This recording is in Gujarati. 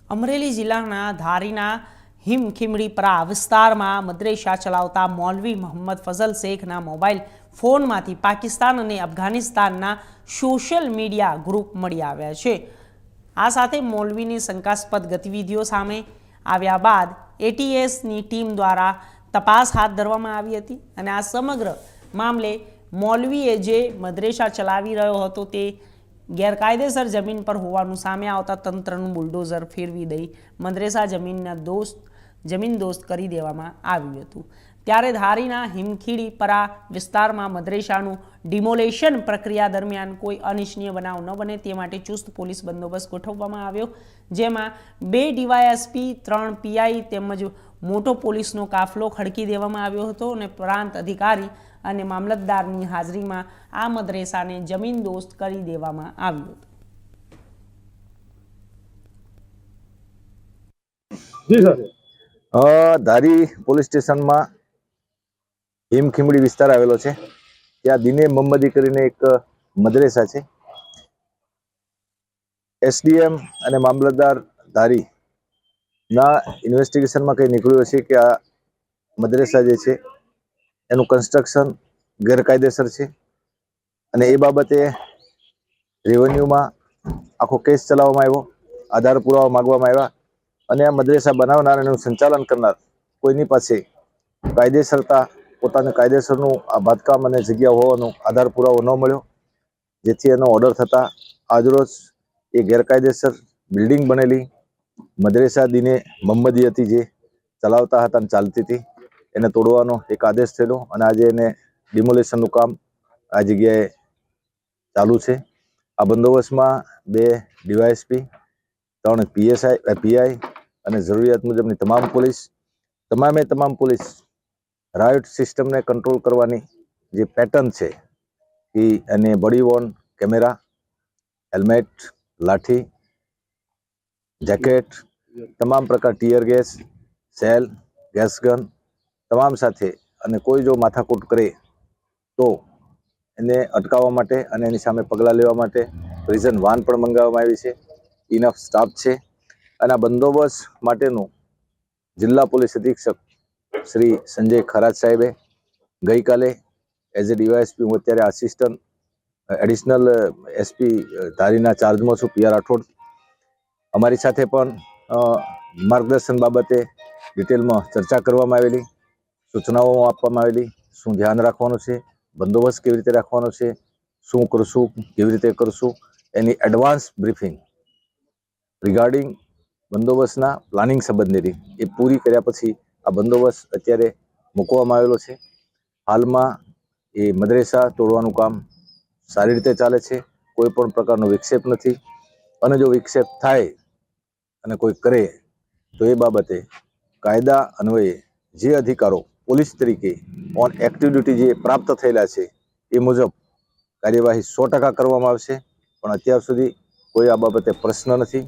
અમરેલી જિલ્લાના ધારીના હિમખીમડીપરા વિસ્તારમાં મદ્રેસા ચલાવતા મૌલવી મોહમ્મદ ફઝલ શેખના મોબાઈલ ફોનમાંથી પાકિસ્તાન અને અફઘાનિસ્તાનના સોશિયલ મીડિયા ગ્રુપ મળી આવ્યા છે। આ સાથે મૌલવીની શંકાસ્પદ ગતિવિધિઓ સામે આવ્યા બાદ એટીએસની ટીમ દ્વારા તપાસ હાથ ધરવામાં આવી હતી અને આ સમગ્ર મામલે મૌલવીએ જે મદ્રેસા ચલાવી રહ્યો હતો તે ગેરકાયદેસર જમીન પર હોવાનું સામે આવતા તંત્રનું બુલડોઝર ફેરવી દઈ મદ્રેસા જમીન દોસ્ત કરી દેવામાં આવ્યું હતું। ત્યારે ધારીના હિમખીમડીપરા વિસ્તારમાં મદ્રેસાનું ડિમોલેશન પ્રક્રિયા દરમિયાન કોઈ અનિચ્છનીય બનાવ ન બને તે માટે ચુસ્ત પોલીસ બંદોબસ્ત ગોઠવવામાં આવ્યો, જેમાં 2 ડીવાયએસપી, 3 પીઆઈ તેમજ મોટો પોલીસનો કાફલો ખડકી દેવામાં આવ્યો હતો અને પ્રાંત અધિકારી અને મામલતદારની હાજરીમાં આ મદ્રેસાને જમીન દોસ્ત કરી દેવામાં આવ્યું હતું। ધારી પોલીસ સ્ટેશનમાં હિમખીમડી વિસ્તાર આવેલો છે, ત્યાં દિને મોહમ્મદી કરીને એક મદ્રેસા છે। એસડીએમ અને મામલતદાર ધારી ના ઇન્વેસ્ટિગેશનમાં કંઈ નીકળ્યું છે કે આ મદ્રેસા જે છે એનું કન્સ્ટ્રક્શન ગેરકાયદેસર છે અને એ બાબતે રેવન્યુમાં આખો કેસ ચલાવવામાં આવ્યો, આધાર પુરાવા માગવામાં આવ્યા અને આ મદ્રેસા બનાવનાર અને સંચાલન કરનાર કોઈની પાસે કાયદેસરતા પોતાનું કાયદેસરનું આ બાંધકામ અને જગ્યા હોવાનો આધાર પુરાવો ન મળ્યો, જેથી એનો ઓર્ડર થતાં આજરોજ એ ગેરકાયદેસર બિલ્ડિંગ બનેલી મદ્રેસા દિને મોહમ્મદી હતી જે ચલાવતા હતા અને ચાલતી હતી એને તોડવાનો એક આદેશ થયેલો અને આજે એને ડિમોલેશનનું કામ આ જગ્યાએ ચાલુ છે। આ બંદોબસ્તમાં 2 ડીવાયએસપી, 3 પીઆઈ અને જરૂરિયાત મુજબની તમામ પોલીસ રાયોટ સિસ્ટમને કંટ્રોલ કરવાની જે પેટર્ન છે એ અને બોડી વોર્ન કેમેરા, હેલ્મેટ, લાઠી, જેકેટ, તમામ પ્રકાર tear gas, cell, gas gun તમામ સાથે અને કોઈ જો માથાકૂટ કરે તો એને અટકાવવા માટે અને એની સામે પગલાં લેવા માટે પ્રિઝન વાન પણ મંગાવવામાં આવી છે, ઇનફ સ્ટાફ છે અને આ બંદોબસ્ત માટેનું જિલ્લા પોલીસ અધિક્ષક શ્રી સંજય ખરાજ સાહેબે ગઈકાલે એઝ એ ડીવાયએસપી, હું અત્યારે આસિસ્ટન્ટ એડિશનલ એસપી ધારીના ચાર્જમાં છું, પીઆર રાઠોડ, અમારી સાથે પણ માર્ગદર્શન બાબતે ડિટેલમાં ચર્ચા કરવામાં આવેલી, સૂચનાઓ આપવામાં આવેલી, શું ધ્યાન રાખવાનું છે, બંદોબસ્ત કેવી રીતે રાખવાનો છે, શું કરશું, કેવી રીતે કરશું, એની એડવાન્સ બ્રીફિંગ રિગાર્ડિંગ બંદોબસ્તના પ્લાનિંગ સંબંધેની એ પૂરી કર્યા પછી આ બંદોબસ્ત અત્યારે મૂકવામાં આવેલો છે। હાલમાં એ મદ્રેસા તોડવાનું કામ સારી રીતે ચાલે છે, કોઈ પણ પ્રકારનો વિક્ષેપ નથી અને જો વિક્ષેપ થાય અને કોઈ કરે તો એ બાબતે કાયદા અન્વયે જે અધિકારો પોલીસ તરીકે ઓન એક્ટિવ ડ્યુટી જે પ્રાપ્ત થયેલા છે એ મુજબ કાર્યવાહી 100% કરવામાં આવશે, પણ અત્યાર સુધી કોઈ આ બાબતે પ્રશ્ન નથી।